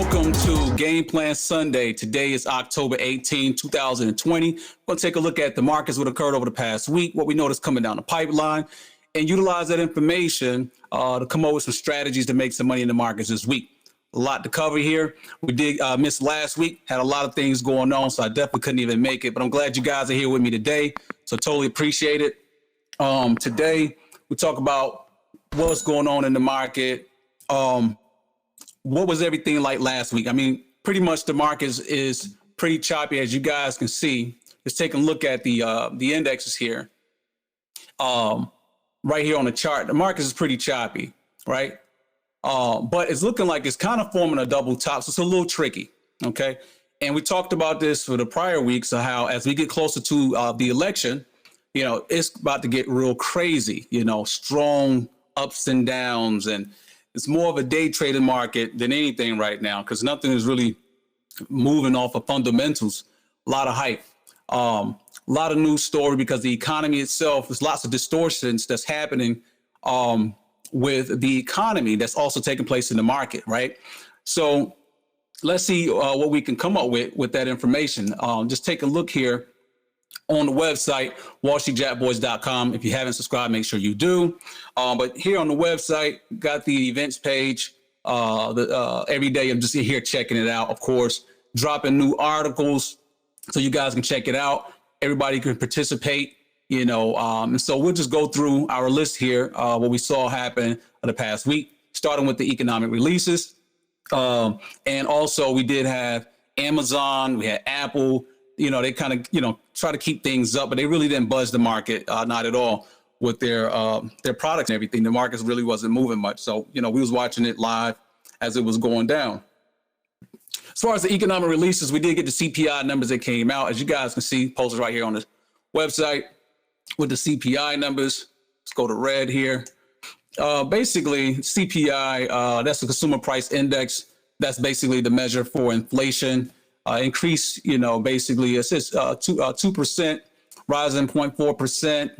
Welcome to Game Plan Sunday. Today is October 18, 2020. We're going to take a look at the markets, what occurred over the past week, what we noticed coming down the pipeline, and utilize that information to come up with some strategies to make some money in the markets this week. A lot to cover here. We did miss last week, had a lot of things going on, so I definitely couldn't even make it, but I'm glad you guys are here with me today, so totally appreciate it. Today, we talk about what's going on in the market. What was everything like last week? I mean, pretty much the market is pretty choppy, as you guys can see. Let's take a look at the indexes here. Right here on the chart, the market is pretty choppy, right? But it's looking like it's kind of forming a double top, so it's a little tricky, okay? And we talked about this for the prior weeks, of how as we get closer to the election, you know, it's about to get real crazy, you know, strong ups and downs, and it's more of a day trading market than anything right now because nothing is really moving off of fundamentals. A lot of hype, a lot of news story because the economy itself, there's lots of distortions that's happening with the economy that's also taking place in the market, right? So let's see what we can come up with that information. Just take a look here on the website, Wallstreet If you haven't subscribed, make sure you do. But here on the website, got the events page. Every day I'm just here checking it out, of course, dropping new articles so you guys can check it out. Everybody can participate, you know. And so we'll just go through our list here, what we saw happen the past week, starting with the economic releases. And also we did have Amazon, we had Apple. You know, they kind of, you know, try to keep things up, but they really didn't budge the market, not at all, with their products and everything. The markets really wasn't moving much. So, you know, we was watching it live as it was going down. As far as the economic releases, we did get the CPI numbers that came out. As you guys can see, posted right here on the website with the CPI numbers. Let's go to red here. Basically, CPI, that's the Consumer Price Index. That's basically the measure for inflation. Increase, you know, basically it says 2%, rising 0.4%.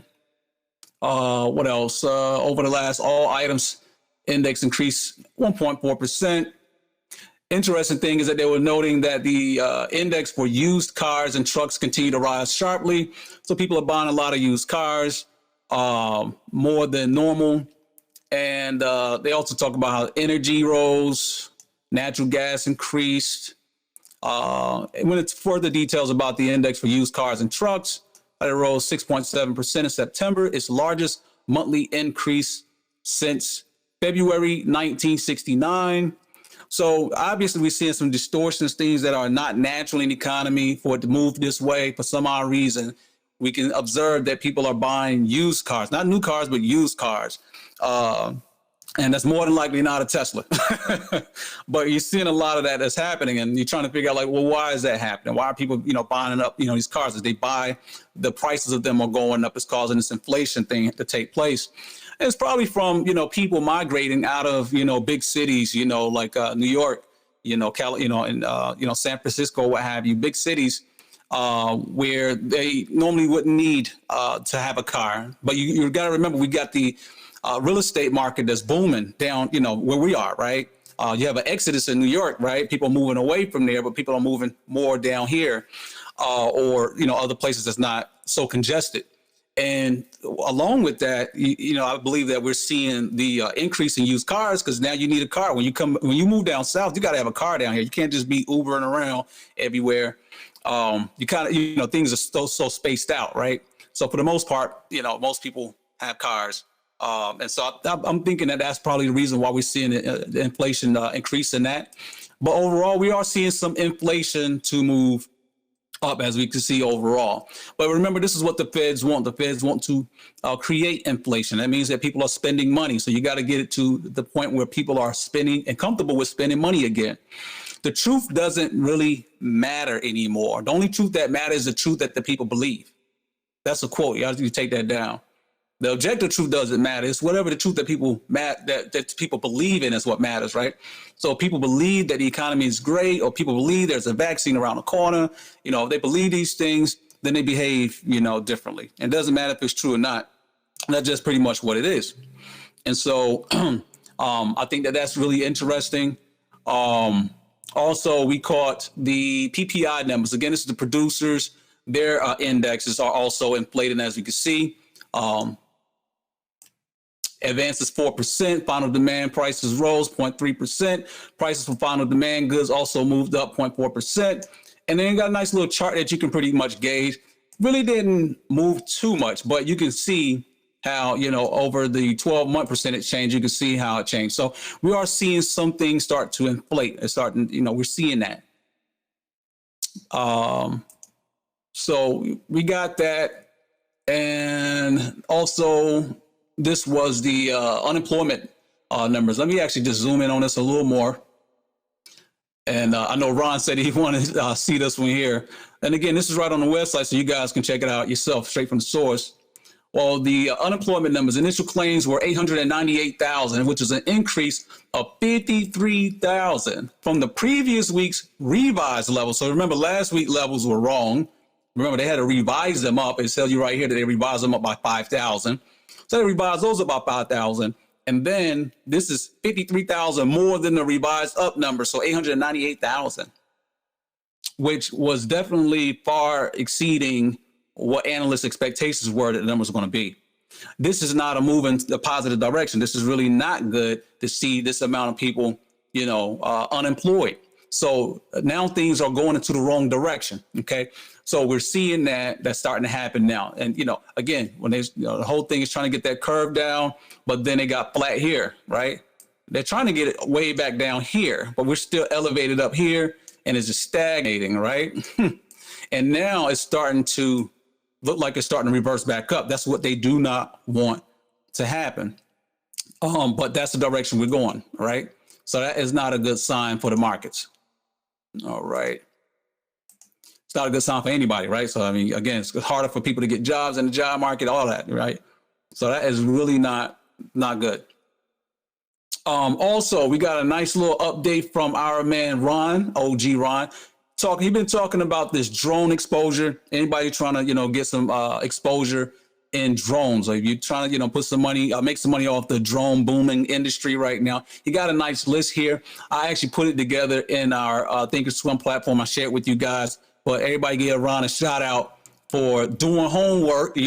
What else? Over the last, all items index increased 1.4%. Interesting thing is that they were noting that the index for used cars and trucks continue to rise sharply. So people are buying a lot of used cars, more than normal. And they also talk about how energy rose, natural gas increased. When it's further details about the index for used cars and trucks, it rose 6.7% in September, its largest monthly increase since February 1969. So obviously we're seeing some distortions, things that are not natural in the economy for it to move this way. For some odd reason, we can observe that people are buying used cars, not new cars, but used cars. And that's more than likely not a Tesla. But you're seeing a lot of that that's happening, and you're trying to figure out, like, well, why is that happening? Why are people, you know, buying up, you know, these cars? As they buy, the prices of them are going up. It's causing this inflation thing to take place. And it's probably from, you know, people migrating out of, you know, big cities, you know, like New York, you know, and San Francisco, what have you, big cities where they normally wouldn't need to have a car. But you got to remember, we got the real estate market that's booming down, you know, where we are, right? You have an exodus in New York, right? People moving away from there, but people are moving more down here, or, you know, other places that's not so congested. And along with that, you know, I believe that we're seeing the increase in used cars, because now you need a car. When you move down south, you got to have a car down here. You can't just be Ubering around everywhere. You kind of, you know, things are so spaced out, right? So for the most part, you know, most people have cars. And so I'm thinking that that's probably the reason why we're seeing the inflation increase in that. But overall, we are seeing some inflation to move up, as we can see overall. But remember, this is what the Feds want. The Feds want to create inflation. That means that people are spending money. So you got to get it to the point where people are spending and comfortable with spending money again. The truth doesn't really matter anymore. The only truth that matters is the truth that the people believe. That's a quote. You have to take that down. The objective truth doesn't matter. It's whatever the truth that people believe in is what matters, right? So if people believe that the economy is great, or people believe there's a vaccine around the corner, you know, if they believe these things, then they behave, you know, differently. And it doesn't matter if it's true or not. That's just pretty much what it is. And so I think that that's really interesting. Also, we caught the PPI numbers. Again, this is the producers. Their indexes are also inflated, as you can see. Advances 4%. Final demand prices rose 0.3%. Prices for final demand goods also moved up 0.4%. And then you got a nice little chart that you can pretty much gauge. Really didn't move too much, but you can see how, over the 12-month percentage change, you can see how it changed. So we are seeing some things start to inflate. It's starting, we're seeing that. So we got that. And also, this was the unemployment numbers. Let me actually just zoom in on this a little more. And I know Ron said he wanted to see this one here. And again, this is right on the website, so you guys can check it out yourself, straight from the source. Well, the unemployment numbers, initial claims were 898,000, which is an increase of 53,000 from the previous week's revised level. So remember, last week's levels were wrong. Remember, they had to revise them up. It tells you right here that they revised them up by 5,000. So they revised those up by 5,000. And then this is 53,000 more than the revised up number. So 898,000, which was definitely far exceeding what analysts' expectations were that the numbers were going to be. This is not a move in the positive direction. This is really not good to see this amount of people, unemployed. So now things are going into the wrong direction. Okay. So we're seeing that's starting to happen now. And, again, when the whole thing is trying to get that curve down, but then it got flat here, right? They're trying to get it way back down here, but we're still elevated up here and it's just stagnating, right? And now it's starting to look like it's starting to reverse back up. That's what they do not want to happen. But that's the direction we're going, right? So that is not a good sign for the markets. All right. It's not a good sign for anybody, right? So, I mean, again, it's harder for people to get jobs in the job market, all that, right? So that is really not good. Also, we got a nice little update from our man, Ron, OG Ron. He's been talking about this drone exposure. Anybody trying to, get some exposure in drones, or if you're trying to, put some money, make some money off the drone booming industry right now, he got a nice list here. I actually put it together in our Thinkorswim platform. I shared with you guys, but everybody give Ron a shout out for doing homework.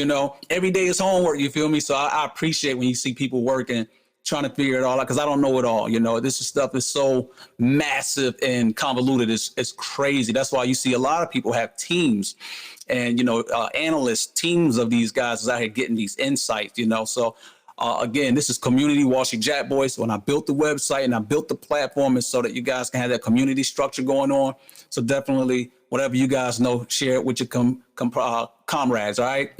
Every day is homework. You feel me? So I appreciate when you see people working, trying to figure it all out, because I don't know it all. This stuff is so massive and convoluted. It's crazy. That's why you see a lot of people have teams and, analysts, teams of these guys is out here getting these insights, So again, this is community Wallstreet Jackboyz. When I built the website and I built the platform, is so that you guys can have that community structure going on. So definitely, whatever you guys know, share it with your comrades, all right?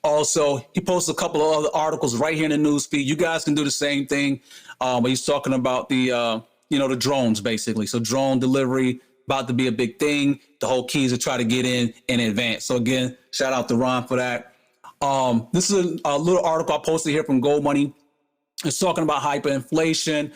Also, he posted a couple of other articles right here in the news feed. You guys can do the same thing. But he's talking about the drones, basically. So drone delivery about to be a big thing. The whole key is to try to get in advance. So again, shout out to Ron for that. This is a little article I posted here from Gold Money. It's talking about hyperinflation.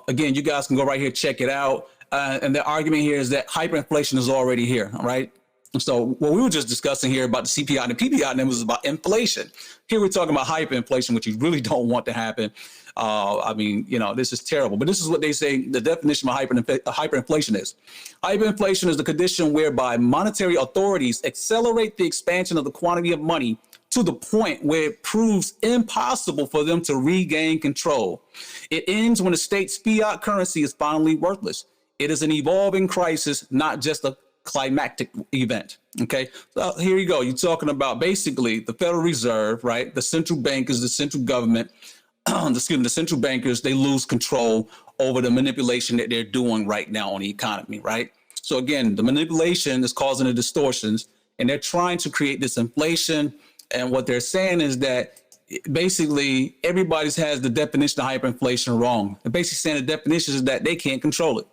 Again, you guys can go right here, check it out. And the argument here is that hyperinflation is already here, all right? So what we were just discussing here about the CPI and the PPI numbers is about inflation. Here we're talking about hyperinflation, which you really don't want to happen. This is terrible. But this is what they say the definition of hyperinflation is. Hyperinflation is the condition whereby monetary authorities accelerate the expansion of the quantity of money to the point where it proves impossible for them to regain control. It ends when the state's fiat currency is finally worthless. It is an evolving crisis, not just a climactic event. Okay, so here you go. You're talking about basically the Federal Reserve, right? The central bankers, the central government, the central bankers, they lose control over the manipulation that they're doing right now on the economy, right? So again, the manipulation is causing the distortions, and they're trying to create this inflation. And what they're saying is that basically everybody's has the definition of hyperinflation wrong. They're basically saying the definition is that they can't control it.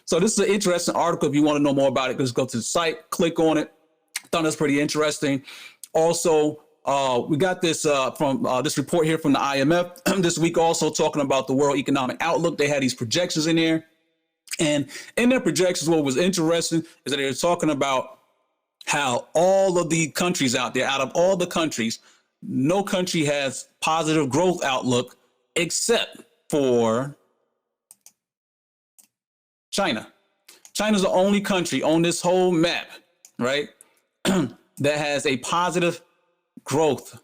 So this is an interesting article. If you want to know more about it, just go to the site, click on it. I thought that's pretty interesting. Also, we got this from this report here from the IMF this week, also talking about the World Economic Outlook. They had these projections in there. And in their projections, what was interesting is that they were talking about how all of the countries out there, out of all the countries, no country has positive growth outlook except for China. China's the only country on this whole map, right, that has a positive growth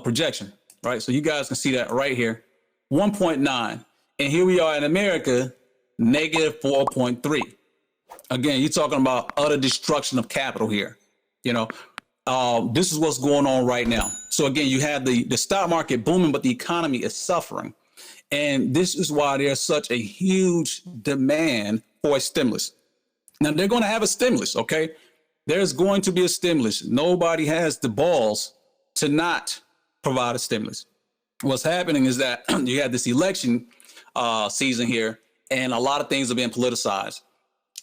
projection, right? So you guys can see that right here, 1.9. And here we are in America, negative 4.3. Again, you're talking about utter destruction of capital here. You know, this is what's going on right now. So again, you have the stock market booming, but the economy is suffering. And this is why there's such a huge demand for a stimulus. Now, they're going to have a stimulus, okay? There's going to be a stimulus. Nobody has the balls to not provide a stimulus. What's happening is that you have this election season here, and a lot of things are being politicized,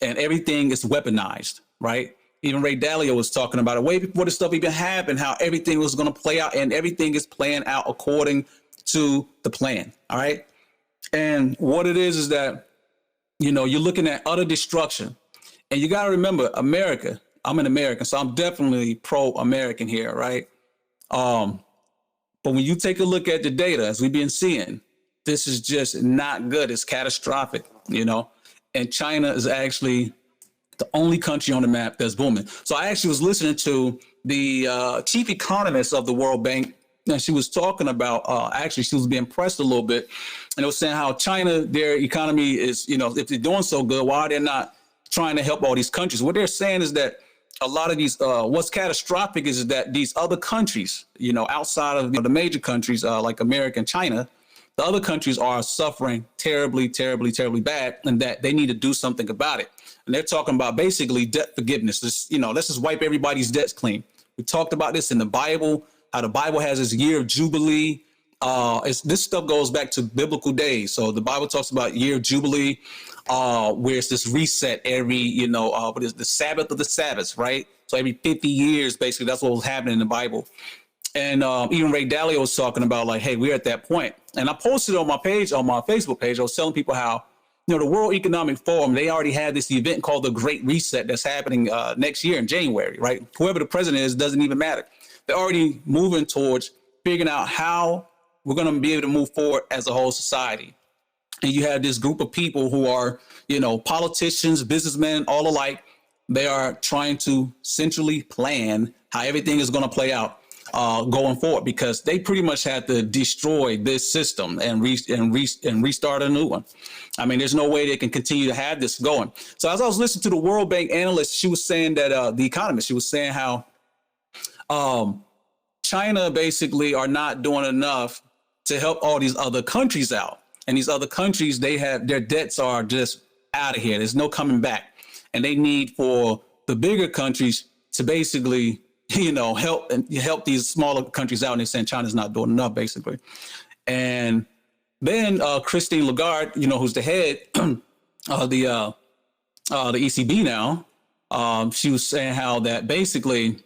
and everything is weaponized, right? Even Ray Dalio was talking about it way before this stuff even happened, how everything was going to play out, and everything is playing out according to the plan. All right. And what it is that, you know, you're looking at utter destruction. And you got to remember, America, I'm an American, so I'm definitely pro-American here, right? But when you take a look at the data, as we've been seeing, this is just not good. It's catastrophic, you know, and China is actually the only country on the map that's booming. So I actually was listening to the chief economist of the World Bank, and she was talking about, actually, she was being pressed a little bit, and it was saying how China, their economy is, you know, if they're doing so good, why they're not trying to help all these countries? What they're saying is that a lot of these, what's catastrophic is that these other countries, you know, outside of the major countries like America and China, the other countries are suffering terribly, terribly, terribly bad, and that they need to do something about it. And they're talking about basically debt forgiveness. This, you know, let's just wipe everybody's debts clean. We talked about this in the Bible, how the Bible has this year of Jubilee. This stuff goes back to biblical days. So the Bible talks about year of Jubilee, where it's this reset every, you know, what is the Sabbath of the Sabbaths, right? So every 50 years, basically, that's what was happening in the Bible. And even Ray Dalio was talking about like, hey, we're at that point. And I posted on my page, on my Facebook page, I was telling people how, you know, the World Economic Forum, they already had this event called the Great Reset that's happening next year in January, right? Whoever the president is doesn't even matter. They're already moving towards figuring out how we're going to be able to move forward as a whole society. And you have this group of people who are, you know, politicians, businessmen, all alike. They are trying to centrally plan how everything is going to play out going forward, because they pretty much had to destroy this system and restart a new one. I mean, there's no way they can continue to have this going. So as I was listening to the World Bank analyst, she was saying that the economist, she was saying how China basically are not doing enough to help all these other countries out. And these other countries, they have their debts are just out of here. There's no coming back. And they need for the bigger countries to basically, you know, help these smaller countries out. And they're saying China's not doing enough, basically. And then Christine Lagarde, you know, who's the head of the ECB now, she was saying how that basically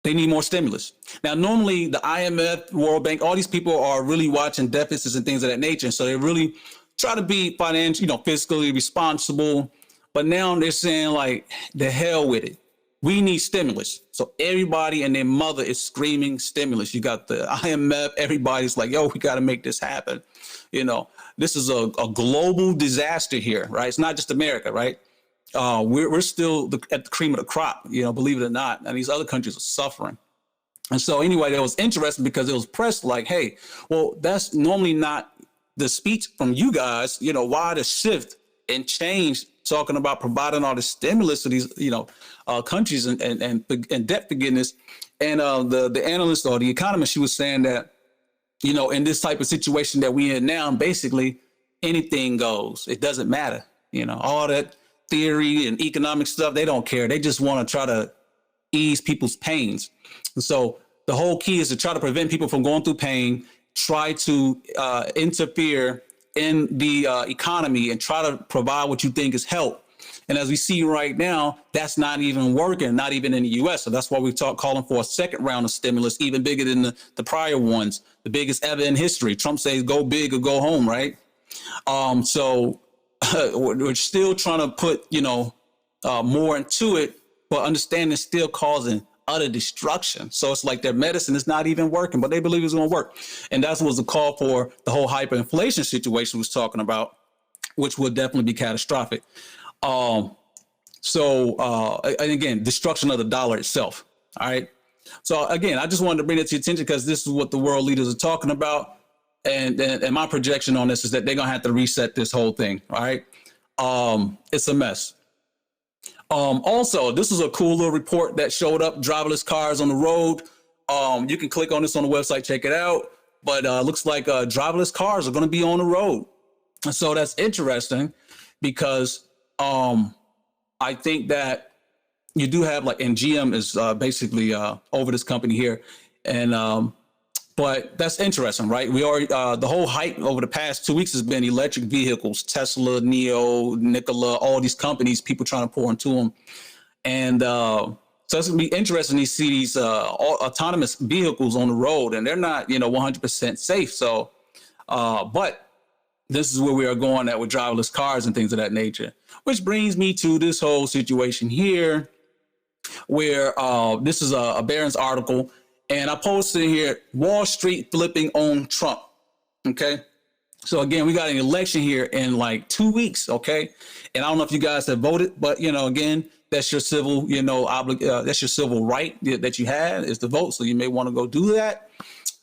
they need more stimulus. Now, normally the IMF, World Bank, all these people are really watching deficits and things of that nature. So they really try to be financially, you know, fiscally responsible. But now they're saying like, the hell with it. We need stimulus. So everybody and their mother is screaming stimulus. You got the IMF, everybody's like, yo, we got to make this happen. You know, this is a global disaster here, right? It's not just America, right? We're still at the cream of the crop, you know, believe it or not. And these other countries are suffering. And so anyway, that was interesting because it was pressed like, hey, well, that's normally not the speech from you guys. You know, why the shift and change talking about providing all the stimulus to these, you know, countries and debt forgiveness. And the analyst or the economist, she was saying that, you know, in this type of situation that we're in now, basically anything goes. It doesn't matter. You know, all that theory and economic stuff, they don't care. They just want to try to ease people's pains. And so the whole key is to try to prevent people from going through pain, try to interfere in the economy and try to provide what you think is help. And as we see right now, that's not even working, not even in the U.S. So that's why we calling for a second round of stimulus, even bigger than the prior ones, the biggest ever in history. Trump says go big or go home, right? So we're still trying to put, you know, more into it, but understand it's still causing utter destruction. So it's like their medicine is not even working, but they believe it's going to work. And that was the call for the whole hyperinflation situation we was talking about, which would definitely be catastrophic. And again, destruction of the dollar itself. All right. So again, I just wanted to bring it to your attention because this is what the world leaders are talking about. And my projection on this is that they're going to have to reset this whole thing. All right. It's a mess. Also, this is a cool little report that showed up driverless cars on the road. You can click on this on the website, check it out. But looks like driverless cars are going to be on the road. So that's interesting because I think that you do have and GM is basically over this company here. And but that's interesting, right? We already the whole hype over the past 2 weeks has been electric vehicles, Tesla, NIO, Nikola, all these companies, people trying to pour into them. And so it's going to be interesting to see these autonomous vehicles on the road, and they're not, 100% safe. So, but this is where we are going at with driverless cars and things of that nature, which brings me to this whole situation here where this is a Barron's article. And I posted here, Wall Street flipping on Trump. Okay. So again, we got an election here in 2 weeks. Okay. And I don't know if you guys have voted, but again, that's your civil, that's your civil right that you had is to vote. So you may want to go do that.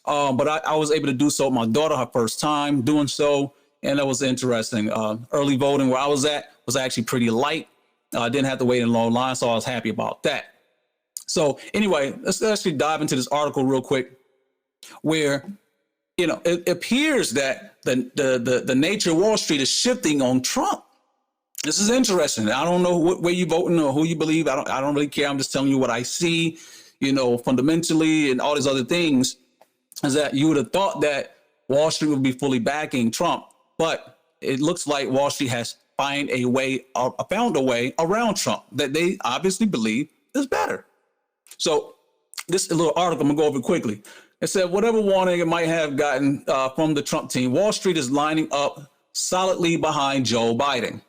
But I was able to do so with my daughter, her first time doing so. And that was interesting. Early voting where I was at was actually pretty light. I didn't have to wait in a long line. So I was happy about that. So anyway, let's actually dive into this article real quick where, it appears that the nature of Wall Street is shifting on Trump. This is interesting. I don't know what way you voting or who you believe. I don't really care. I'm just telling you what I see, fundamentally and all these other things is that you would have thought that Wall Street would be fully backing Trump, but it looks like Wall Street has found a way around Trump that they obviously believe is better. So this little article, I'm going to go over it quickly. It said, whatever warning it might have gotten from the Trump team, Wall Street is lining up solidly behind Joe Biden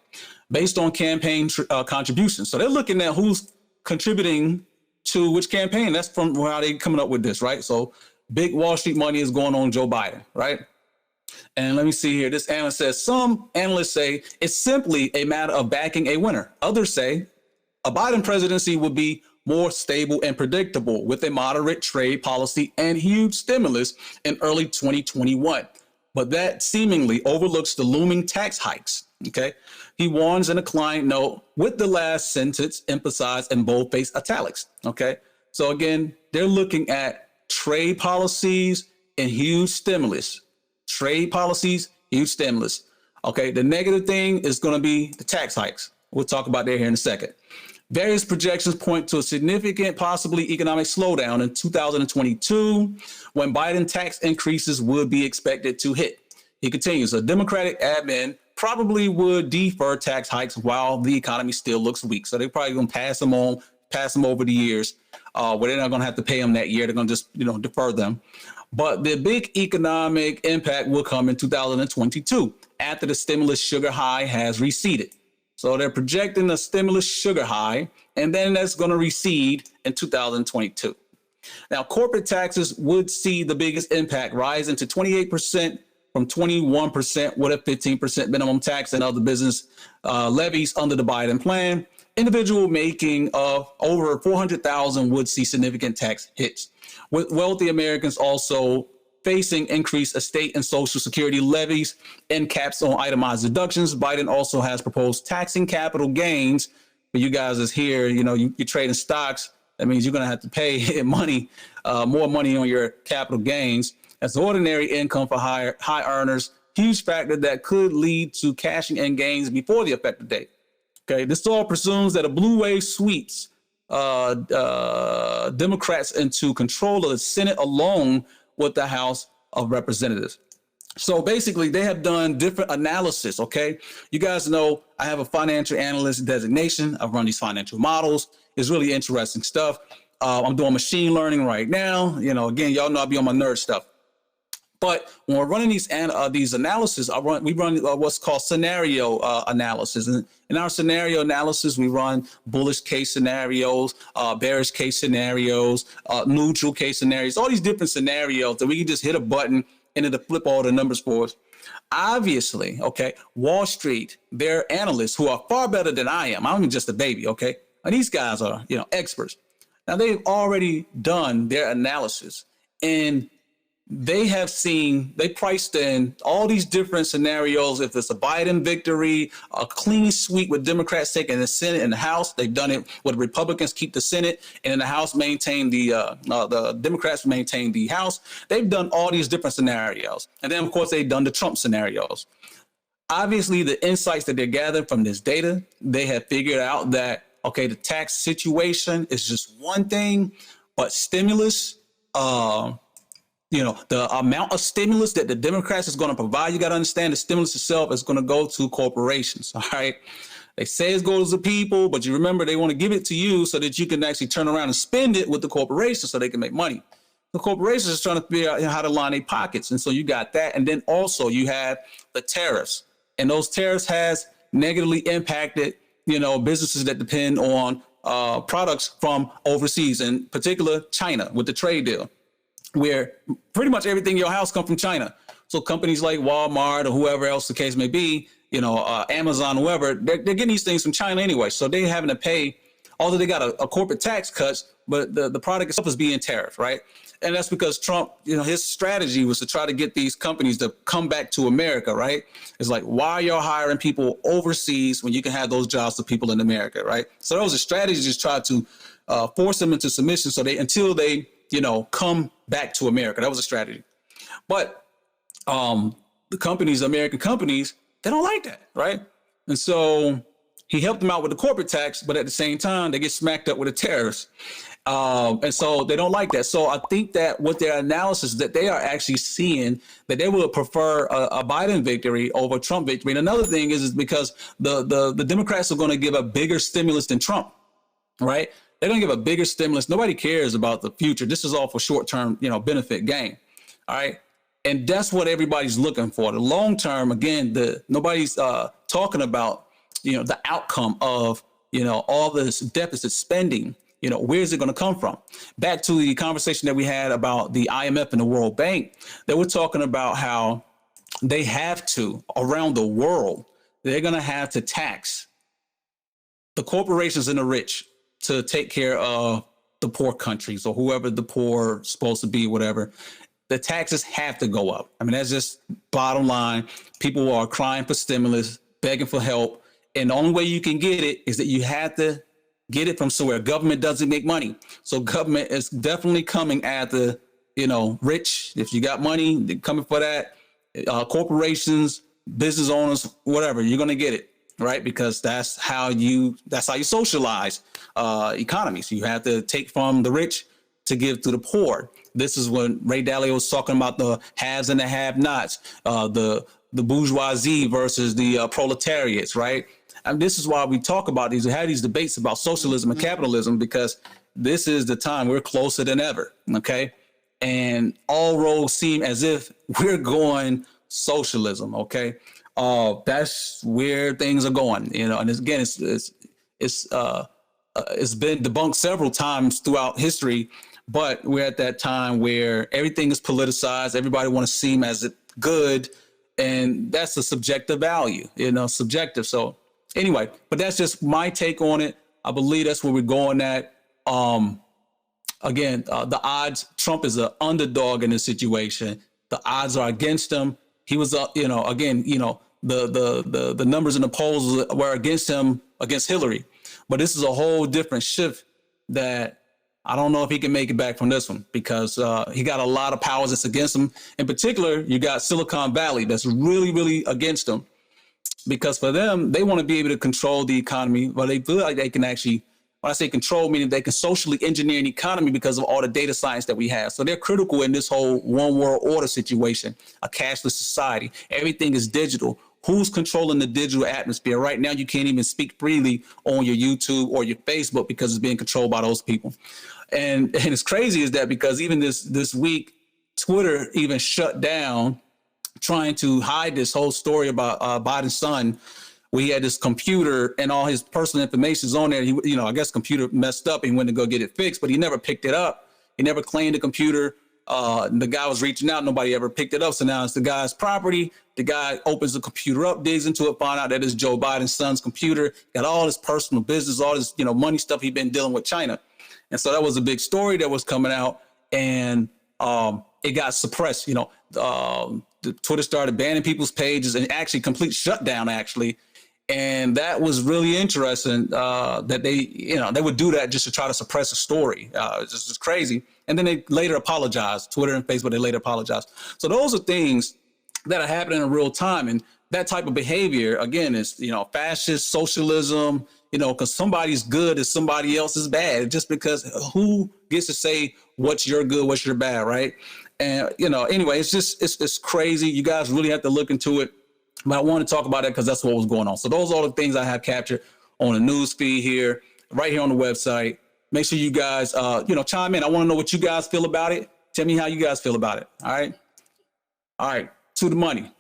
based on campaign contributions. So they're looking at who's contributing to which campaign. That's from how they coming up with this, right? So big Wall Street money is going on Joe Biden, right? And let me see here. This analyst says, some analysts say it's simply a matter of backing a winner. Others say a Biden presidency would be more stable and predictable with a moderate trade policy and huge stimulus in early 2021. But that seemingly overlooks the looming tax hikes. Okay. He warns in a client note with the last sentence emphasized in boldface italics. Okay. So again, they're looking at trade policies and huge stimulus. Trade policies, huge stimulus. Okay. The negative thing is going to be the tax hikes. We'll talk about that here in a second. Various projections point to a significant, possibly economic slowdown in 2022 when Biden tax increases would be expected to hit. He continues, a Democratic admin probably would defer tax hikes while the economy still looks weak. So they're probably going to pass them over the years where they're not going to have to pay them that year. They're going to just, defer them. But the big economic impact will come in 2022 after the stimulus sugar high has receded. So they're projecting a stimulus sugar high, and then that's going to recede in 2022. Now, corporate taxes would see the biggest impact, rising to 28% from 21% with a 15% minimum tax and other business levies under the Biden plan. Individual making of over $400,000 would see significant tax hits, with wealthy Americans also facing increased estate and social security levies and caps on itemized deductions. Biden also has proposed taxing capital gains. For you guys that's here, you're trading stocks. That means you're going to have to pay more money on your capital gains. As ordinary income for high earners, huge factor that could lead to cashing in gains before the effective date. Okay, this all presumes that a blue wave sweeps Democrats into control of the Senate along with the House of Representatives. So basically, they have done different analysis, okay? You guys know I have a financial analyst designation. I run these financial models. It's really interesting stuff. I'm doing machine learning right now. Again, y'all know I'll be on my nerd stuff. But when we're running these analysis, we run what's called scenario analysis. And in our scenario analysis, we run bullish case scenarios, bearish case scenarios, neutral case scenarios, all these different scenarios that we can just hit a button and it'll flip all the numbers for us. Obviously, okay, Wall Street, their analysts who are far better than I am. I'm just a baby, okay? And these guys are, experts. Now, they've already done their analysis, and they priced in all these different scenarios. If it's a Biden victory, a clean sweep with Democrats taking the Senate and the House, they've done it with Republicans keep the Senate, and in the House maintain the Democrats maintain the House. They've done all these different scenarios. And then, of course, they've done the Trump scenarios. Obviously, the insights that they're gathering from this data, they have figured out that, okay, the tax situation is just one thing, but stimulus, the amount of stimulus that the Democrats is going to provide, you got to understand the stimulus itself is going to go to corporations. All right. They say it goes to people, but you remember they want to give it to you so that you can actually turn around and spend it with the corporations so they can make money. The corporations is trying to figure out how to line their pockets. And so you got that. And then also you have the tariffs, and those tariffs has negatively impacted, businesses that depend on products from overseas, in particular China with the trade deal, where pretty much everything in your house comes from China. So companies like Walmart or whoever else the case may be, Amazon, whoever, they're getting these things from China anyway. So they're having to pay, although they got a corporate tax cuts, but the product itself is being tariffed, right? And that's because Trump, his strategy was to try to get these companies to come back to America, right? It's like, why are y'all hiring people overseas when you can have those jobs to people in America, right? So that was a strategy, just try to force them into submission until they come back to America. That was a strategy. But the companies, American companies, they don't like that, right? And so he helped them out with the corporate tax, but at the same time, they get smacked up with the tariffs. And so they don't like that. So I think that with their analysis that they are actually seeing that they will prefer a Biden victory over a Trump victory. And another thing is because the Democrats are going to give a bigger stimulus than Trump, right? They're going to give a bigger stimulus. Nobody cares about the future. This is all for short-term, benefit gain. All right. And that's what everybody's looking for. The long term, again, nobody's talking about, the outcome of, all this deficit spending. Where's it going to come from? Back to the conversation that we had about the IMF and the World Bank, they were talking about how they have to, around the world, they're going to have to tax the corporations and the rich to take care of the poor countries or whoever the poor is supposed to be, whatever. The taxes have to go up. I mean, that's just bottom line. People are crying for stimulus, begging for help. And the only way you can get it is that you have to get it from somewhere. Government doesn't make money. So government is definitely coming at the, rich. If you got money, they're coming for that. Corporations, business owners, whatever, you're going to get it, right? Because that's how you socialize economies. You have to take from the rich to give to the poor. This is when Ray Dalio was talking about the haves and the have-nots, the bourgeoisie versus the proletariats, right? And this is why we talk about these. We have these debates about socialism and capitalism, because this is the time we're closer than ever, okay? And all roads seem as if we're going socialism, okay? That's where things are going, And again, it's been debunked several times throughout history, but we're at that time where everything is politicized. Everybody want to seem as good, and that's a subjective value, subjective. So anyway, but that's just my take on it. I believe that's where we're going at. Again, the odds, Trump is an underdog in this situation. The odds are against him. He was, the numbers in the polls were against him, against Hillary. But this is a whole different shift that I don't know if he can make it back from this one, because he got a lot of powers that's against him. In particular, you got Silicon Valley that's really, really against him, because for them, they want to be able to control the economy, but they feel like they can actually, when I say control, meaning they can socially engineer an economy because of all the data science that we have. So they're critical in this whole one world order situation, a cashless society. Everything is digital. Who's controlling the digital atmosphere? Right now, you can't even speak freely on your YouTube or your Facebook because it's being controlled by those people. And it's crazy is that because even this week, Twitter even shut down trying to hide this whole story about Biden's son. We had this computer and all his personal information is on there. He, I guess computer messed up and he went to go get it fixed, but he never picked it up. He never claimed the computer. The guy was reaching out. Nobody ever picked it up. So now it's the guy's property. The guy opens the computer up, digs into it, find out that it's Joe Biden's son's computer. Got all his personal business, all this, money stuff he'd been dealing with China. And so that was a big story that was coming out. And it got suppressed. The Twitter started banning people's pages and actually complete shutdown, actually. And that was really interesting that they would do that just to try to suppress a story. It's just crazy. And then they later apologized. Twitter and Facebook, they later apologized. So those are things that are happening in real time. And that type of behavior, again, is, fascist socialism, because somebody's good and somebody else is bad. Just because who gets to say what's your good, what's your bad, right? And, anyway, it's crazy. You guys really have to look into it. But I want to talk about it because that's what was going on. So those are the things I have captured on the news feed here, right here on the website. Make sure you guys, chime in. I want to know what you guys feel about it. Tell me how you guys feel about it. All right. All right. To the money.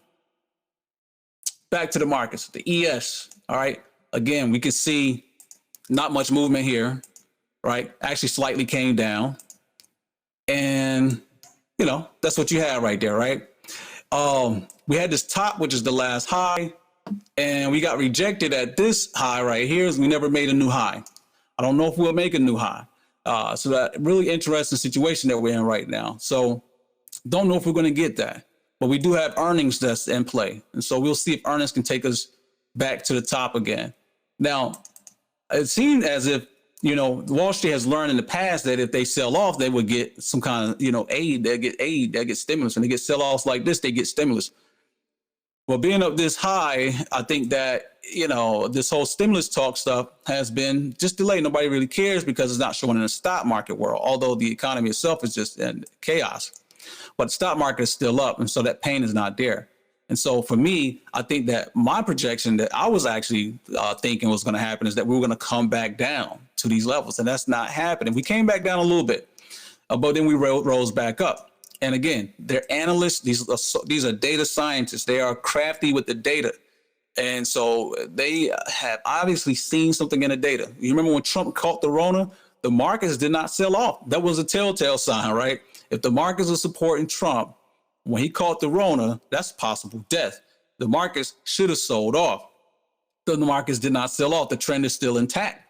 Back to the markets. The ES. All right. Again, we can see not much movement here, right? Actually slightly came down. And, that's what you have right there, right? We had this top, which is the last high, and we got rejected at this high right here. We never made a new high. I don't know if we'll make a new high. So that really interesting situation that we're in right now. So don't know if we're going to get that, but we do have earnings that's in play. And so we'll see if earnings can take us back to the top again. Now, it seemed as if, Wall Street has learned in the past that if they sell off, they would get some kind of, aid. They get stimulus. When they get sell-offs like this, they get stimulus. Well, being up this high, I think that, this whole stimulus talk stuff has been just delayed. Nobody really cares because it's not showing in the stock market world, although the economy itself is just in chaos. But the stock market is still up, and so that pain is not there. And so for me, I think that my projection that I was actually thinking was going to happen is that we were going to come back down to these levels, and that's not happening. We came back down a little bit, but then we rose back up. And again, they're analysts. These are data scientists. They are crafty with the data. And so they have obviously seen something in the data. You remember when Trump caught the Rona, the markets did not sell off. That was a telltale sign, right? If the markets are supporting Trump, when he caught the Rona, that's possible death. The markets should have sold off. The markets did not sell off. The trend is still intact.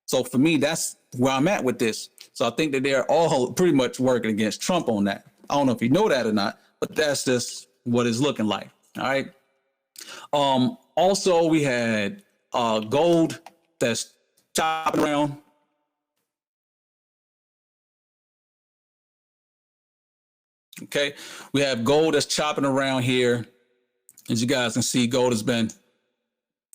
So for me, that's where I'm at with this. So I think that they're all pretty much working against Trump on that. I don't know if you know that or not, but that's just what it's looking like. All right. Also, we had gold that's chopping around. Okay. We have gold that's chopping around here. As you guys can see, gold has been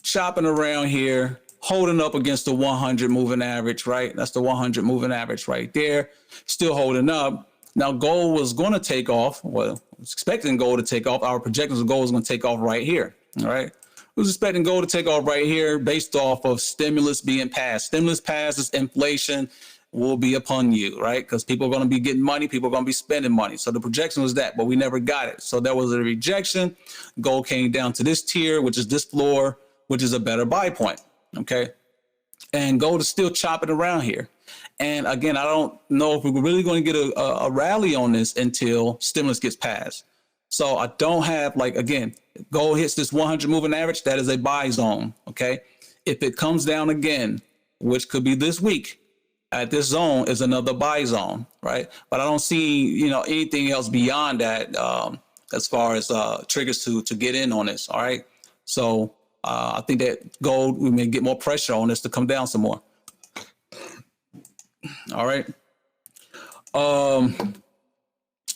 chopping around here, holding up against the 100 moving average, right? That's the 100 moving average right there. Still holding up. Now, gold was going to take off. Well, I was expecting gold to take off. Our projections of gold was going to take off right here, all right? We was expecting gold to take off right here based off of stimulus being passed. Stimulus passes, inflation will be upon you, right? Because people are going to be getting money. People are going to be spending money. So the projection was that, but we never got it. So there was a rejection. Gold came down to this tier, which is this floor, which is a better buy point, okay? And gold is still chopping around here. And again, I don't know if we're really going to get a rally on this until stimulus gets passed. So I don't have, like, again, gold hits this 100 moving average, that is a buy zone, okay? If it comes down again, which could be this week, at this zone is another buy zone, right? But I don't see, anything else beyond that as far as triggers to get in on this, all right? So I think that gold, we may get more pressure on this to come down some more. All right.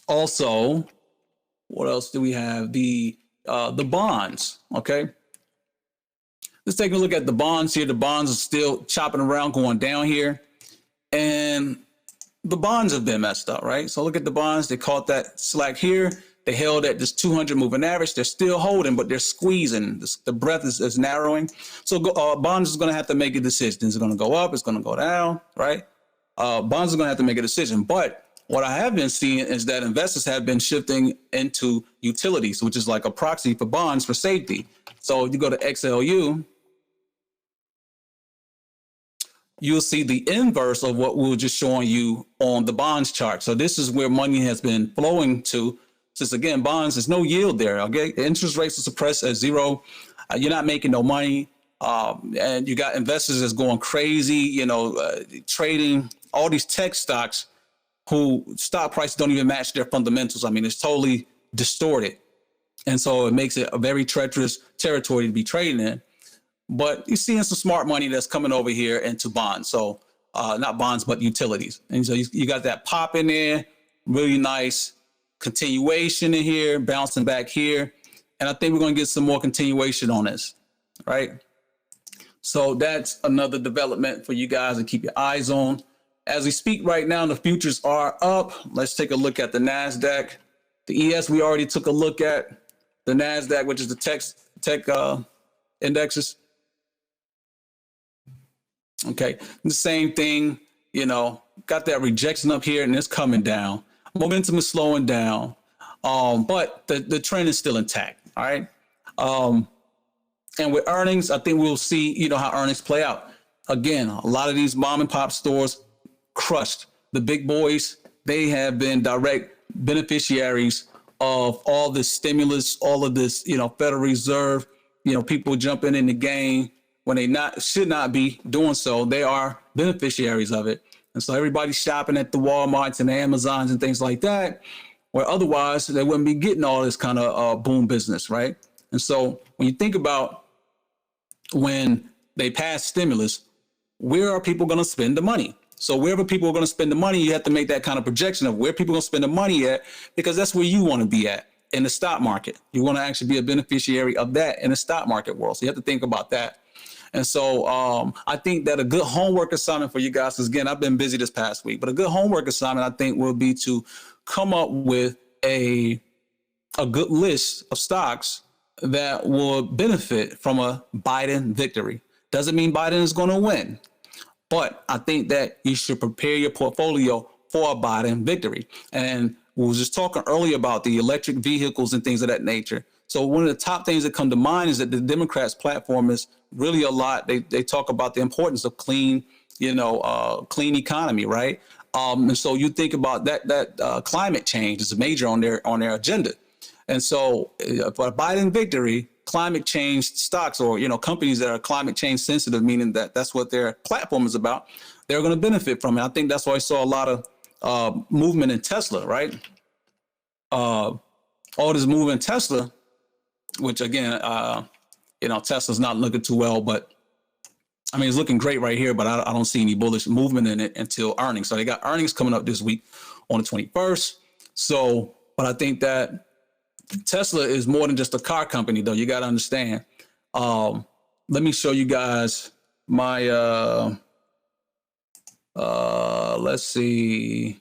Also, what else do we have? The bonds, okay? Let's take a look at the bonds here. The bonds are still chopping around, going down here. And the bonds have been messed up, right? So look at the bonds. They caught that slack here. They held at this 200 moving average. They're still holding, but they're squeezing. The breadth is narrowing. So bonds is going to have to make a decision. Is it going to go up? It's going to go down, right? Bonds are going to have to make a decision. But what I have been seeing is that investors have been shifting into utilities, which is like a proxy for bonds for safety. So if you go to XLU, you'll see the inverse of what we were just showing you on the bonds chart. So this is where money has been flowing to. Since again, bonds, there's no yield there. Okay, the interest rates are suppressed at zero. You're not making no money, and you got investors that's going crazy. Trading all these tech stocks, who stock prices don't even match their fundamentals. I mean, it's totally distorted, and so it makes it a very treacherous territory to be trading in. But you're seeing some smart money that's coming over here into bonds. So not bonds, but utilities. And so you got that pop in there, really nice continuation in here, bouncing back here. And I think we're going to get some more continuation on this, right? So that's another development for you guys to keep your eyes on. As we speak right now, the futures are up. Let's take a look at the NASDAQ. The ES we already took a look at. The NASDAQ, which is the tech indexes. Okay, the same thing, got that rejection up here and it's coming down. Momentum is slowing down, but the trend is still intact, all right? And with earnings, I think we'll see, how earnings play out. Again, a lot of these mom and pop stores crushed. The big boys, they have been direct beneficiaries of all this stimulus, all of this, Federal Reserve, people jumping in the game when they should not be doing so. They are beneficiaries of it. And so everybody's shopping at the Walmarts and the Amazons and things like that, where otherwise they wouldn't be getting all this kind of boom business, right? And so when you think about when they pass stimulus, where are people going to spend the money? So wherever people are going to spend the money, you have to make that kind of projection of where people are going to spend the money at, because that's where you want to be at in the stock market. You want to actually be a beneficiary of that in the stock market world. So you have to think about that. And so I think that a good homework assignment for you guys, because again, I've been busy this past week, but a good homework assignment, I think, will be to come up with a good list of stocks that will benefit from a Biden victory. Doesn't mean Biden is going to win, but I think that you should prepare your portfolio for a Biden victory. And we were just talking earlier about the electric vehicles and things of that nature. So one of the top things that come to mind is that the Democrats' platform is really a lot. They talk about the importance of clean clean economy, right? And so you think about that climate change is major on their agenda. And so for a Biden victory, climate change stocks or, companies that are climate change sensitive, meaning that that's what their platform is about, they're going to benefit from it. I think that's why I saw a lot of movement in Tesla, right? All this movement in Tesla, which again, Tesla's not looking too well, but I mean, it's looking great right here, but I don't see any bullish movement in it until earnings. So they got earnings coming up this week on the 21st. So, but I think that Tesla is more than just a car company, though. You got to understand. Let me show you guys my, let's see.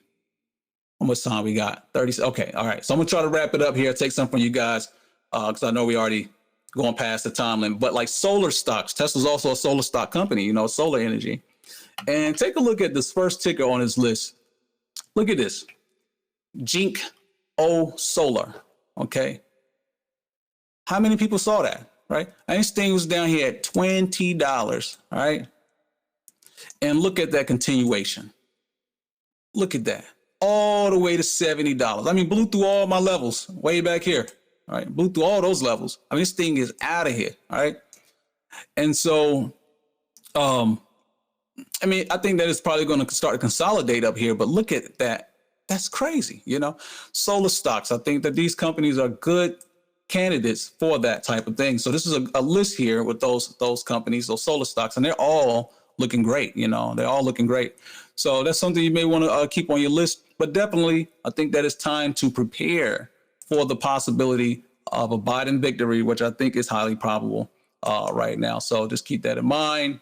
How much time we got? 30. Okay. All right. So I'm going to try to wrap it up here. Take some from you guys because I know we already going past the time limit. But like solar stocks, Tesla's also a solar stock company, solar energy. And take a look at this first ticker on this list. Look at this. Jink O Solar. Okay. How many people saw that? Right. And this thing was down here at $20. All right. And look at that continuation. Look at that. All the way to $70. I mean, blew through all my levels way back here. All right. Blew through all those levels. I mean, this thing is out of here. All right. And so, I think that it's probably going to start to consolidate up here, but look at that. That's crazy. Solar stocks. I think that these companies are good candidates for that type of thing. So this is a list here with those companies, those solar stocks, and they're all looking great. They're all looking great. So that's something you may want to keep on your list. But definitely, I think that it's time to prepare for the possibility of a Biden victory, which I think is highly probable right now. So just keep that in mind.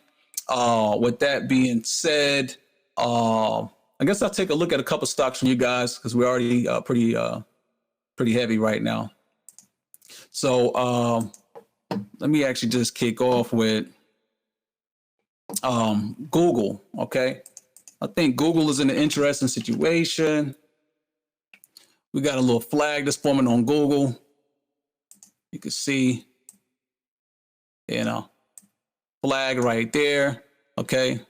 With that being said, I guess I'll take a look at a couple stocks from you guys because we're already pretty heavy right now. So let me actually just kick off with Google. Okay. I think Google is in an interesting situation. We got a little flag that's forming on Google. You can see, flag right there. Okay.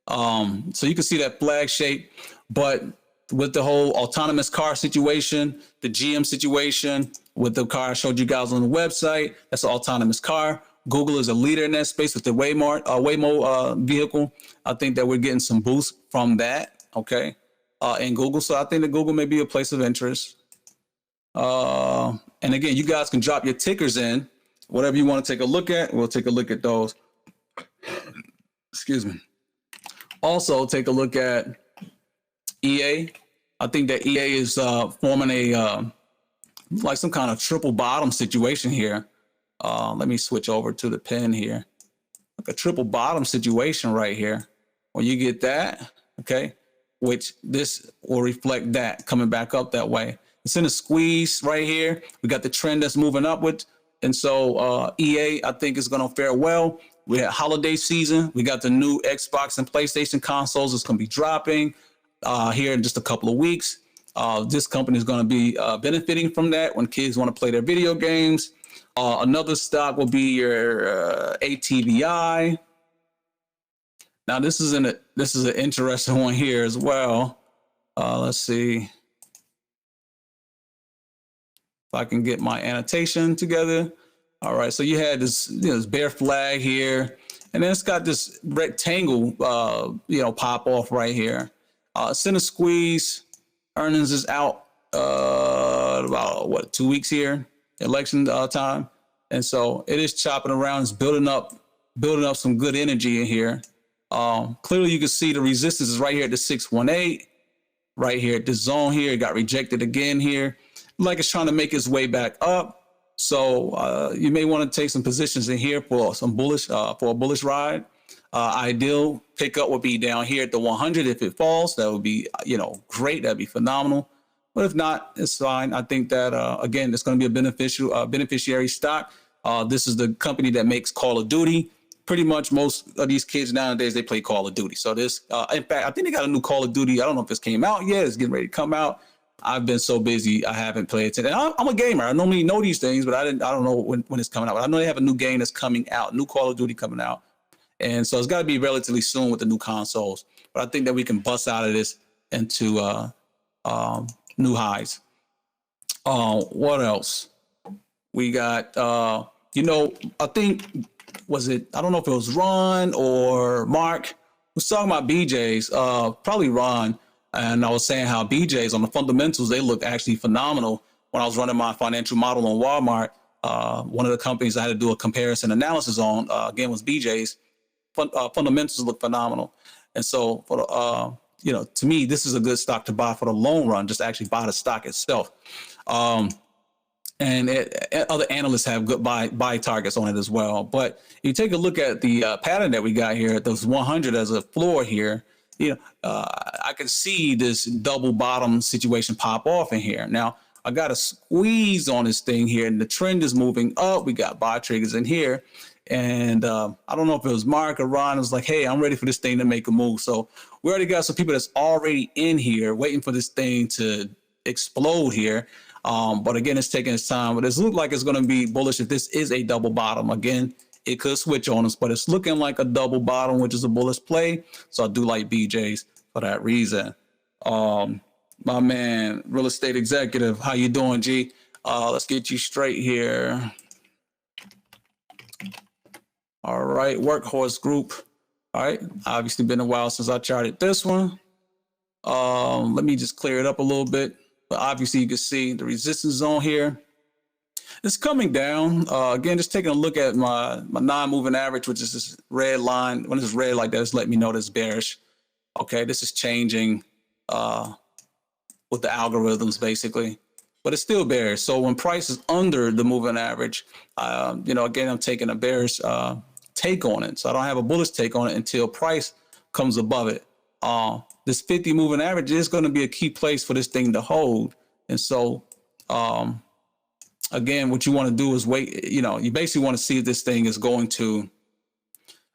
So you can see that flag shape, but with the whole autonomous car situation, the GM situation, with the car I showed you guys on the website, that's an autonomous car. Google is a leader in that space with the Waymo vehicle. I think that we're getting some boost from that, okay, in Google. So I think that Google may be a place of interest. And again, you guys can drop your tickers in, whatever you want to take a look at. We'll take a look at those. Excuse me. Also, take a look at EA. I think that EA is forming a like some kind of triple bottom situation here. Let me switch over to the pen here. Like a triple bottom situation right here. When you get that, okay, which this will reflect that coming back up that way. It's in a squeeze right here. We got the trend that's moving upwards. And so EA, I think, is going to fare well. We had holiday season. We got the new Xbox and PlayStation consoles that's going to be dropping here in just a couple of weeks. This company is going to be benefiting from that when kids want to play their video games. Another stock will be your ATVI. Now, this is an interesting one here as well. Let's see if I can get my annotation together. All right, so you had this, this bear flag here, and then it's got this rectangle, pop off right here. Center squeeze. Earnings is out about 2 weeks here, election time, and so it is chopping around. It's building up some good energy in here. Clearly, you can see the resistance is right here at the 618, right here at this zone here. It got rejected again here, like it's trying to make its way back up. So you may want to take some positions in here for some bullish for a bullish ride. Ideal pickup would be down here at the 100. If it falls, that would be great. That'd be phenomenal. But if not, it's fine. I think that again, it's going to be a beneficiary stock. This is the company that makes Call of Duty. Pretty much most of these kids nowadays, they play Call of Duty. So this, in fact, I think they got a new Call of Duty. I don't know if it's came out yet. It's getting ready to come out. I've been so busy, I haven't played it. And I'm a gamer. I normally know these things, but I don't know when it's coming out. But I know they have a new game that's coming out, new Call of Duty coming out. And so it's got to be relatively soon with the new consoles. But I think that we can bust out of this into new highs. What else? We got, I think, I don't know if it was Ron or Mark was talking about BJ's, probably Ron. And I was saying how BJ's on the fundamentals, they look actually phenomenal. When I was running my financial model on Walmart, one of the companies I had to do a comparison analysis on, again, was BJ's. Fundamentals look phenomenal. And so, to me, this is a good stock to buy for the long run, just actually buy the stock itself. And other analysts have good buy targets on it as well. But you take a look at the pattern that we got here, those 100 as a floor here, I can see this double bottom situation pop off in here. Now, I got a squeeze on this thing here, and the trend is moving up. We got buy triggers in here. And I don't know if it was Mark or Ron. It was like, hey, I'm ready for this thing to make a move. So we already got some people that's already in here waiting for this thing to explode here. But again, it's taking its time. But it looks like it's going to be bullish if this is a double bottom. Again, it could switch on us, but it's looking like a double bottom, which is a bullish play. So I do like BJ's for that reason. My man, real estate executive, how you doing, G? Let's get you straight here. All right, Workhorse Group. All right, obviously been a while since I charted this one. Let me just clear it up a little bit. But obviously you can see the resistance zone here. It's coming down. Again, just taking a look at my non-moving average, which is this red line. When it's red like that, it's letting me know that it's bearish. Okay, this is changing with the algorithms basically, but it's still bearish. So when price is under the moving average, again, I'm taking a bearish take on it. So I don't have a bullish take on it until price comes above it. This 50 moving average is going to be a key place for this thing to hold. And so, again, what you want to do is wait, you basically want to see if this thing is going to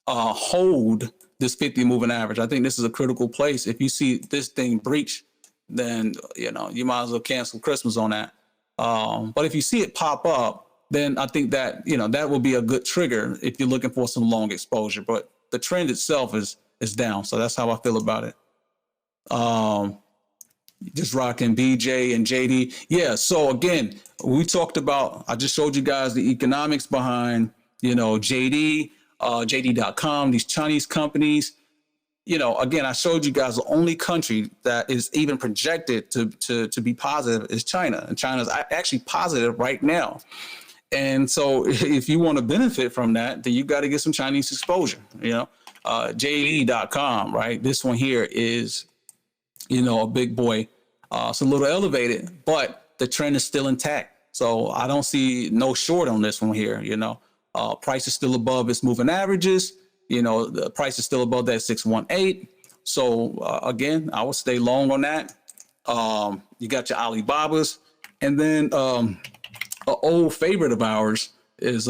hold this 50 moving average. I think this is a critical place. If you see this thing breach then, you might as well cancel Christmas on that. But if you see it pop up, then I think that, that will be a good trigger if you're looking for some long exposure. But the trend itself is down. So that's how I feel about it. Just rocking BJ and JD. Yeah. So again, I just showed you guys the economics behind, JD, JD.com, these Chinese companies. Again, I showed you guys the only country that is even projected to be positive is China. And China is actually positive right now. And so if you want to benefit from that, then you got to get some Chinese exposure, JD.com, right? This one here is, a big boy. It's a little elevated, but the trend is still intact. So I don't see no short on this one here. Price is still above its moving averages. The price is still above that 618. So again, I would stay long on that. You got your Alibabas, and then an old favorite of ours is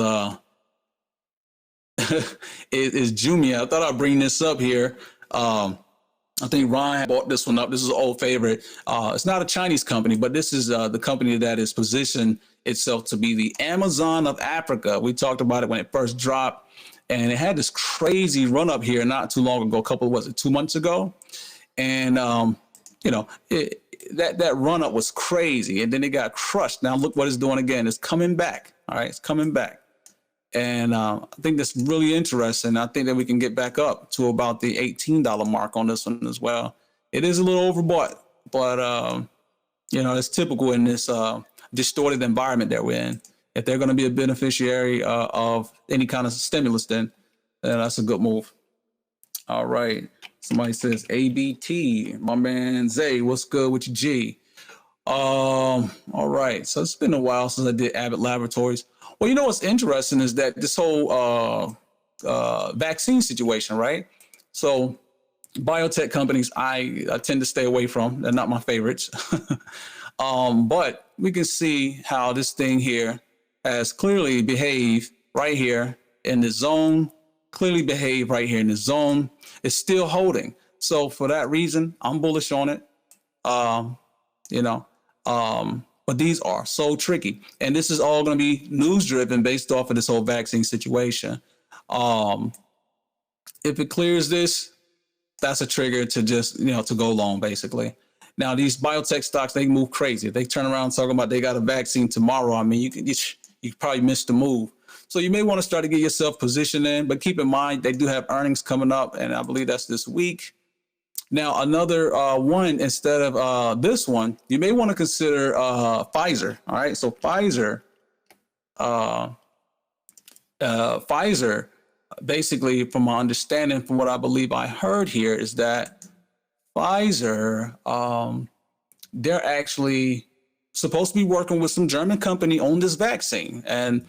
is Jumia. I thought I'd bring this up here. I think Ryan bought this one up. This is an old favorite. It's not a Chinese company, but this is the company that is positioned itself to be the Amazon of Africa. We talked about it when it first dropped, and it had this crazy run up here not too long ago, 2 months ago. And, that run up was crazy, and then it got crushed. Now look what it's doing again. It's coming back. All right. It's coming back. And I think that's really interesting. I think that we can get back up to about the $18 mark on this one as well. It is a little overbought, but, it's typical in this distorted environment that we're in. If they're going to be a beneficiary of any kind of stimulus, then that's a good move. All right. Somebody says ABT, my man Zay, what's good with you, G? All right. So it's been a while since I did Abbott Laboratories. Well, what's interesting is that this whole vaccine situation, right? So biotech companies, I tend to stay away from. They're not my favorites. But we can see how this thing here has clearly behaved right here in the zone, clearly behaved right here in the zone. It's still holding. So for that reason, I'm bullish on it. But these are so tricky. And this is all going to be news driven based off of this whole vaccine situation. If it clears this, that's a trigger to just, to go long, basically. Now, these biotech stocks, they move crazy. If they turn around talking about they got a vaccine tomorrow, I mean, you probably missed the move. So you may want to start to get yourself positioned in, but keep in mind, they do have earnings coming up, and I believe that's this week. Now, another one, instead of this one, you may want to consider Pfizer. All right. So Pfizer, basically, from my understanding, from what I believe I heard here, is that Pfizer, they're actually supposed to be working with some German company on this vaccine. And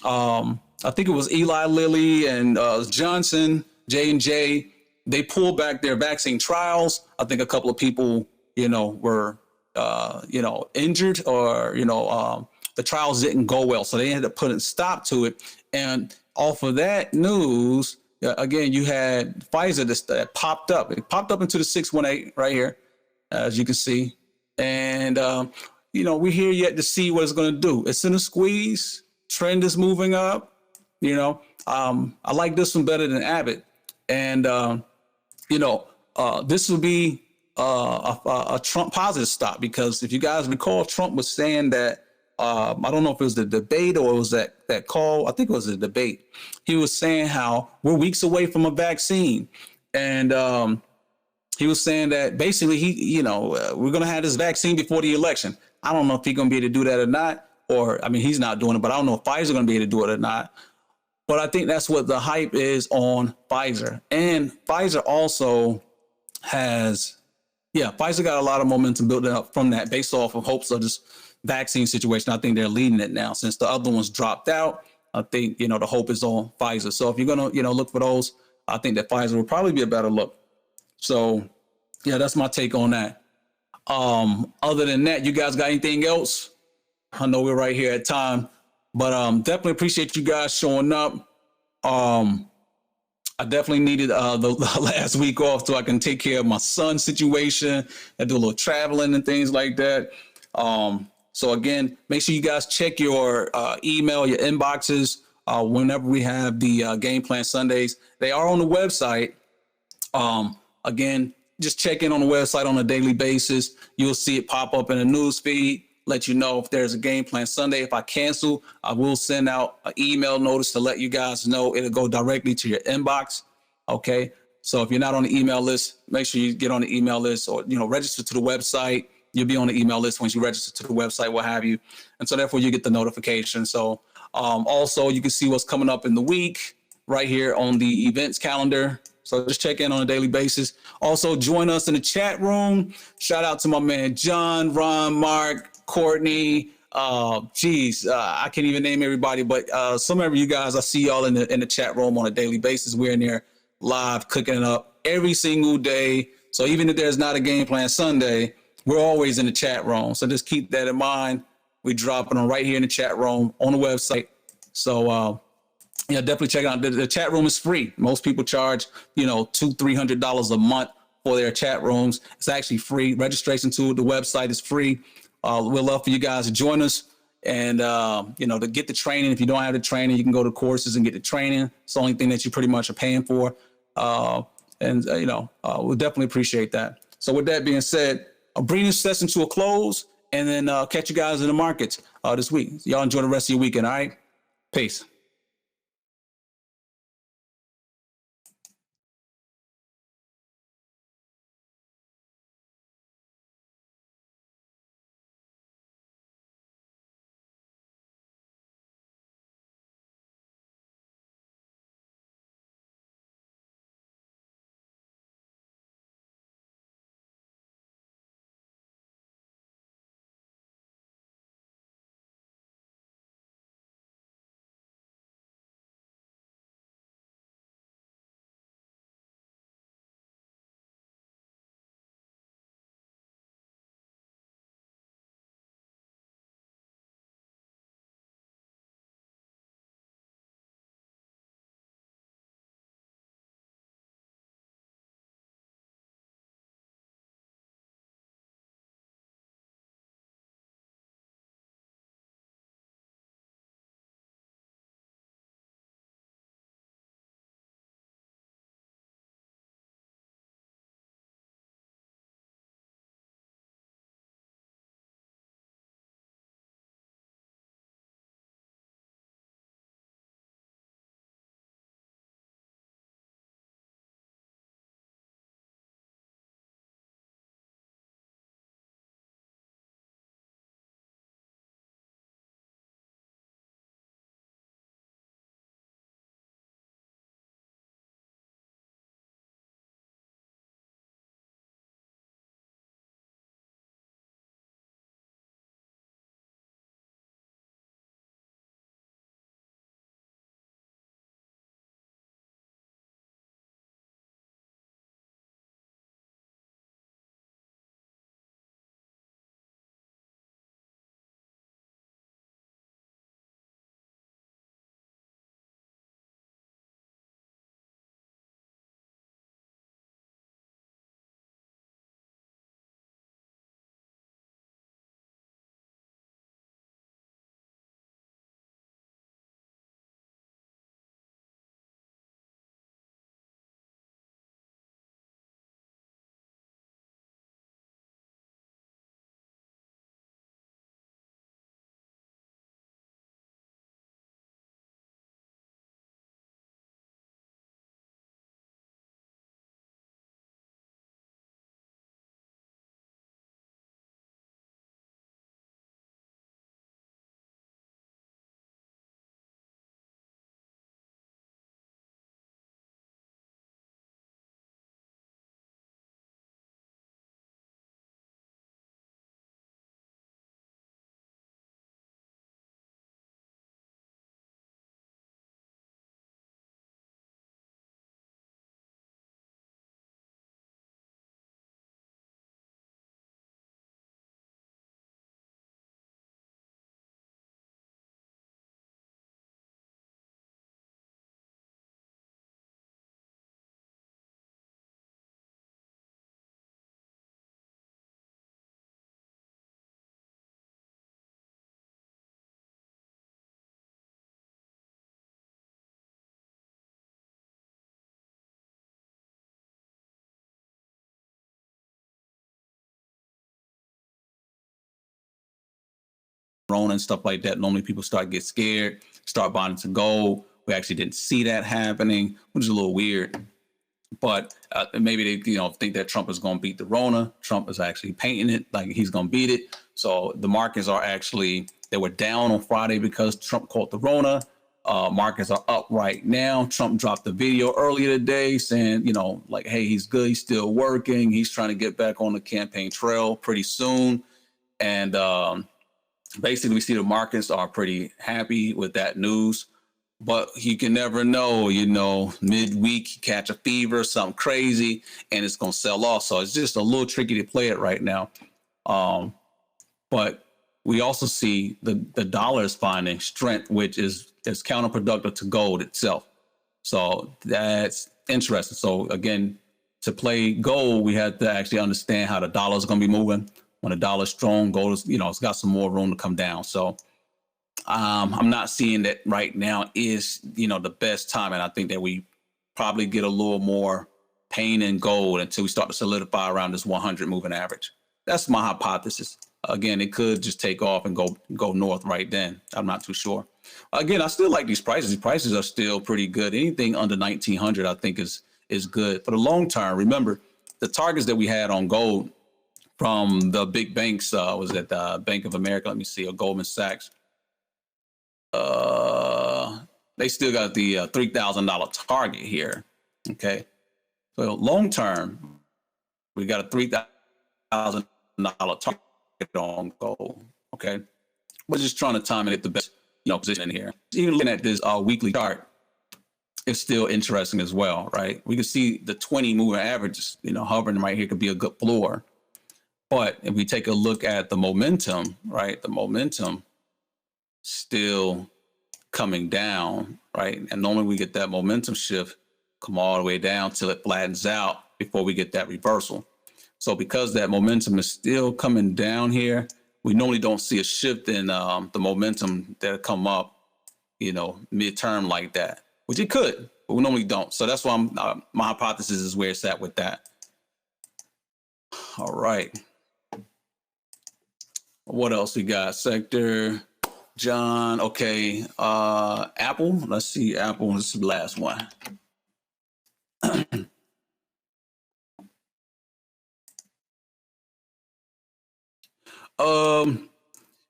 I think it was Eli Lilly and Johnson, J&J. They pulled back their vaccine trials. I think a couple of people, were, injured, or, the trials didn't go well. So they ended up putting stop to it. And off of that news, again, you had Pfizer that popped up. It popped up into the 618 right here, as you can see. And, we're here yet to see what it's going to do. It's in a squeeze. Trend is moving up. I like this one better than Abbott. And, this would be a Trump positive stop, because if you guys recall, Trump was saying that, I don't know if it was the debate or it was that call. I think it was the debate. He was saying how we're weeks away from a vaccine. And he was saying that basically we're going to have this vaccine before the election. I don't know if he's going to be able to do that or not. Or, I mean, he's not doing it, but I don't know if Pfizer going to be able to do it or not. But I think that's what the hype is on Pfizer. And Pfizer also has, Pfizer got a lot of momentum building up from that based off of hopes of this vaccine situation. I think they're leading it now. Since the other ones dropped out, I think, the hope is on Pfizer. So if you're going to, look for those, I think that Pfizer will probably be a better look. So, that's my take on that. Other than that, you guys got anything else? I know we're right here at time, but definitely appreciate you guys showing up. I definitely needed the last week off so I can take care of my son's situation and do a little traveling and things like that. So again, make sure you guys check your email, your inboxes whenever we have the game plan Sundays. They are on the website. Again, just check in on the website on a daily basis. You'll see it pop up in the news feed, let you know if there's a game plan Sunday. If I cancel, I will send out an email notice to let you guys know. It'll go directly to your inbox. Okay. So if you're not on the email list, make sure you get on the email list or, register to the website. You'll be on the email list once you register to the website, what have you. And so therefore you get the notification. So also you can see what's coming up in the week right here on the events calendar. So just check in on a daily basis. Also, join us in the chat room. Shout out to my man John, Ron, Mark, Courtney. I can't even name everybody, but some of you guys, I see y'all in the chat room on a daily basis. We're in there live cooking it up every single day. So even if there's not a game plan Sunday, we're always in the chat room. So just keep that in mind. We dropping them right here in the chat room on the website. So yeah, definitely check it out. The chat room is free. Most people charge, $200-$300 a month for their chat rooms. It's actually free. Registration to the website is free. We'd love for you guys to join us and, to get the training. If you don't have the training, you can go to courses and get the training. It's the only thing that you pretty much are paying for. We'll definitely appreciate that. So with that being said, I'll bring this session to a close and then catch you guys in the markets this week. Y'all enjoy the rest of your weekend. All right. Peace. Rona and stuff like that, normally people get scared, start buying into gold. We actually didn't see that happening, which is a little weird. But maybe they, think that Trump is going to beat the Rona. Trump is actually painting it like he's going to beat it. So the markets are actually, they were down on Friday because Trump caught the Rona. Markets are up right now. Trump dropped the video earlier today saying, like, hey, he's good. He's still working. He's trying to get back on the campaign trail pretty soon. And basically, we see the markets are pretty happy with that news. But you can never know, midweek, you catch a fever, something crazy, and it's going to sell off. So it's just a little tricky to play it right now. But we also see the dollar is finding strength, which is counterproductive to gold itself. So that's interesting. So again, to play gold, we have to actually understand how the dollar is going to be moving. When the dollar is strong, gold is, it's got some more room to come down. So I'm not seeing that right now is, the best time. And I think that we probably get a little more pain in gold until we start to solidify around this 100 moving average. That's my hypothesis. Again, it could just take off and go north right then. I'm not too sure. Again, I still like these prices. These prices are still pretty good. Anything under 1900, I think is good for the long term. Remember, the targets that we had on gold from the big banks was at the Bank of America. Let me see, or Goldman Sachs. They still got the $3,000 target here. Okay, so long term, we got a $3,000 target on gold. Okay, we're just trying to time it at the best position in here. Even looking at this weekly chart, it's still interesting as well, right? We can see the 20 moving averages, hovering right here could be a good floor. But if we take a look at the momentum, right, the momentum still coming down, right? And normally we get that momentum shift come all the way down till it flattens out before we get that reversal. So because that momentum is still coming down here, we normally don't see a shift in the momentum that come up, midterm like that, which it could, but we normally don't. So that's why my hypothesis is where it's at with that. All right. What else we got? Sector, John. Okay. Apple. Let's see. Apple. This is the last one.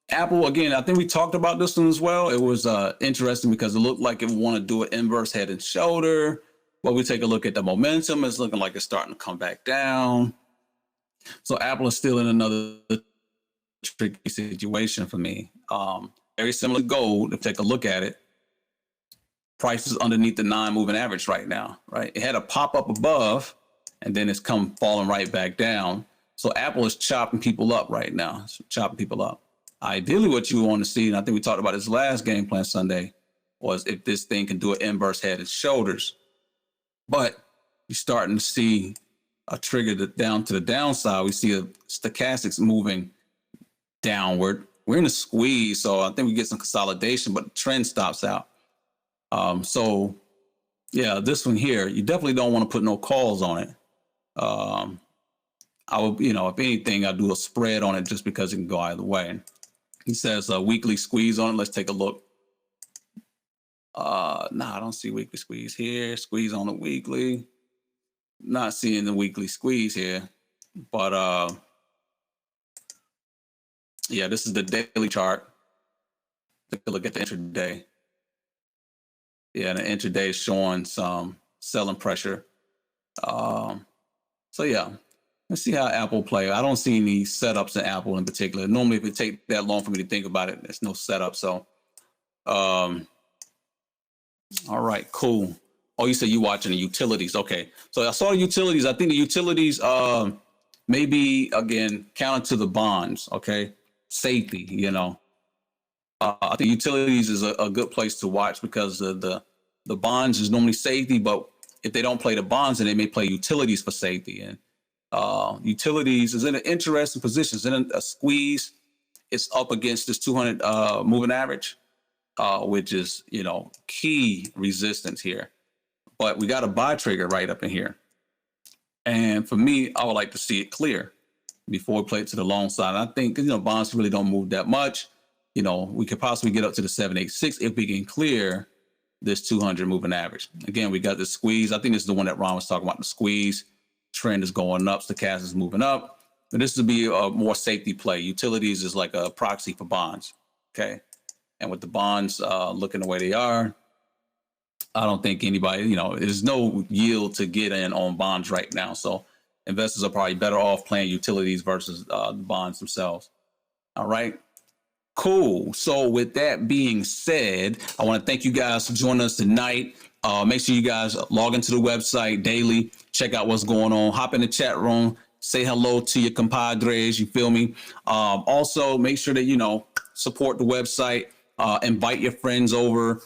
Apple, again, I think we talked about this one as well. It was interesting because it looked like it wanted to do an inverse head and shoulder. But we take a look at the momentum. It's looking like it's starting to come back down. So Apple is still in another tricky situation for me. Very similar to gold. If you take a look at it, price is underneath the 9 moving average right now, right? It had a pop up above and then it's come falling right back down. So Apple is chopping people up right now. It's chopping people up. Ideally, what you want to see, and I think we talked about this last game plan Sunday, was if this thing can do an inverse head and shoulders. But you're starting to see a trigger down to the downside. We see a stochastics moving downward. We're in a squeeze, so I think we get some consolidation, but the trend stops out. So yeah, this one here, you definitely don't want to put no calls on it. I would, if anything, I'd do a spread on it just because it can go either way. He says a weekly squeeze on it. Let's take a look. I don't see weekly squeeze here. Squeeze on the weekly. Not seeing the weekly squeeze here, but yeah, this is the daily chart. Take a look at the intraday. Yeah, the intraday is showing some selling pressure. So yeah, let's see how Apple play. I don't see any setups in Apple in particular. Normally, if it takes that long for me to think about it, there's no setup. So, all right, cool. Oh, you said you watching the utilities. Okay, so I saw the utilities. I think the utilities maybe again counter to the bonds. Okay, safety. I think utilities is a good place to watch because the bonds is normally safety, but if they don't play the bonds, then they may play utilities for safety. And utilities is in an interesting position. It's in a squeeze. It's up against this 200 moving average, which is key resistance here. But we got a buy trigger right up in here. And for me, I would like to see it clear before we play it to the long side. And I think bonds really don't move that much. we could possibly get up to the 786 if we can clear this 200 moving average. Again, we got the squeeze. I think this is the one that Ron was talking about, the squeeze. Trend is going up, stochastic is moving up. But this would be a more safety play. Utilities is like a proxy for bonds, okay? And with the bonds looking the way they are, I don't think anybody, there's no yield to get in on bonds right now. So investors are probably better off playing utilities versus the bonds themselves. All right. Cool. So with that being said, I want to thank you guys for joining us tonight. Make sure you guys log into the website daily, check out what's going on, hop in the chat room, say hello to your compadres, you feel me? Also, make sure that, support the website, invite your friends over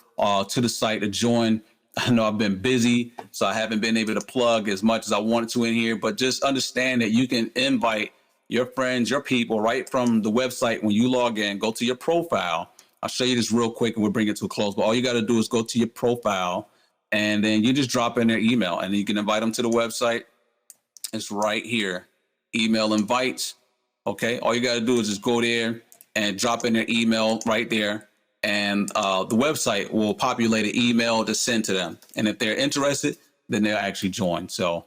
to the site to join. I know I've been busy, so I haven't been able to plug as much as I wanted to in here, but just understand that you can invite your friends, your people right from the website. When you log in, go to your profile. I'll show you this real quick and we'll bring it to a close, but all you got to do is go to your profile and then you just drop in their email and you can invite them to the website. It's right here, email invites. Okay. All you got to do is just go there and drop in their email right there. And the website will populate an email to send to them. And if they're interested, then they'll actually join. So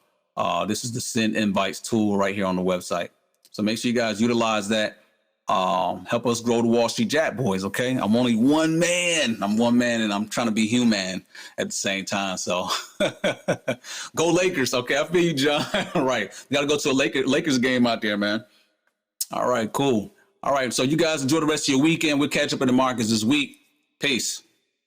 this is the send invites tool right here on the website. So make sure you guys utilize that. Help us grow the Wall Street Jackboyz, okay? I'm only one man. I'm one man, and I'm trying to be human at the same time. So go Lakers, okay? I feel you, John. Right. You got to go to a Lakers game out there, man. All right, cool. All right, so you guys enjoy the rest of your weekend. We'll catch up in the markets this week. Peace.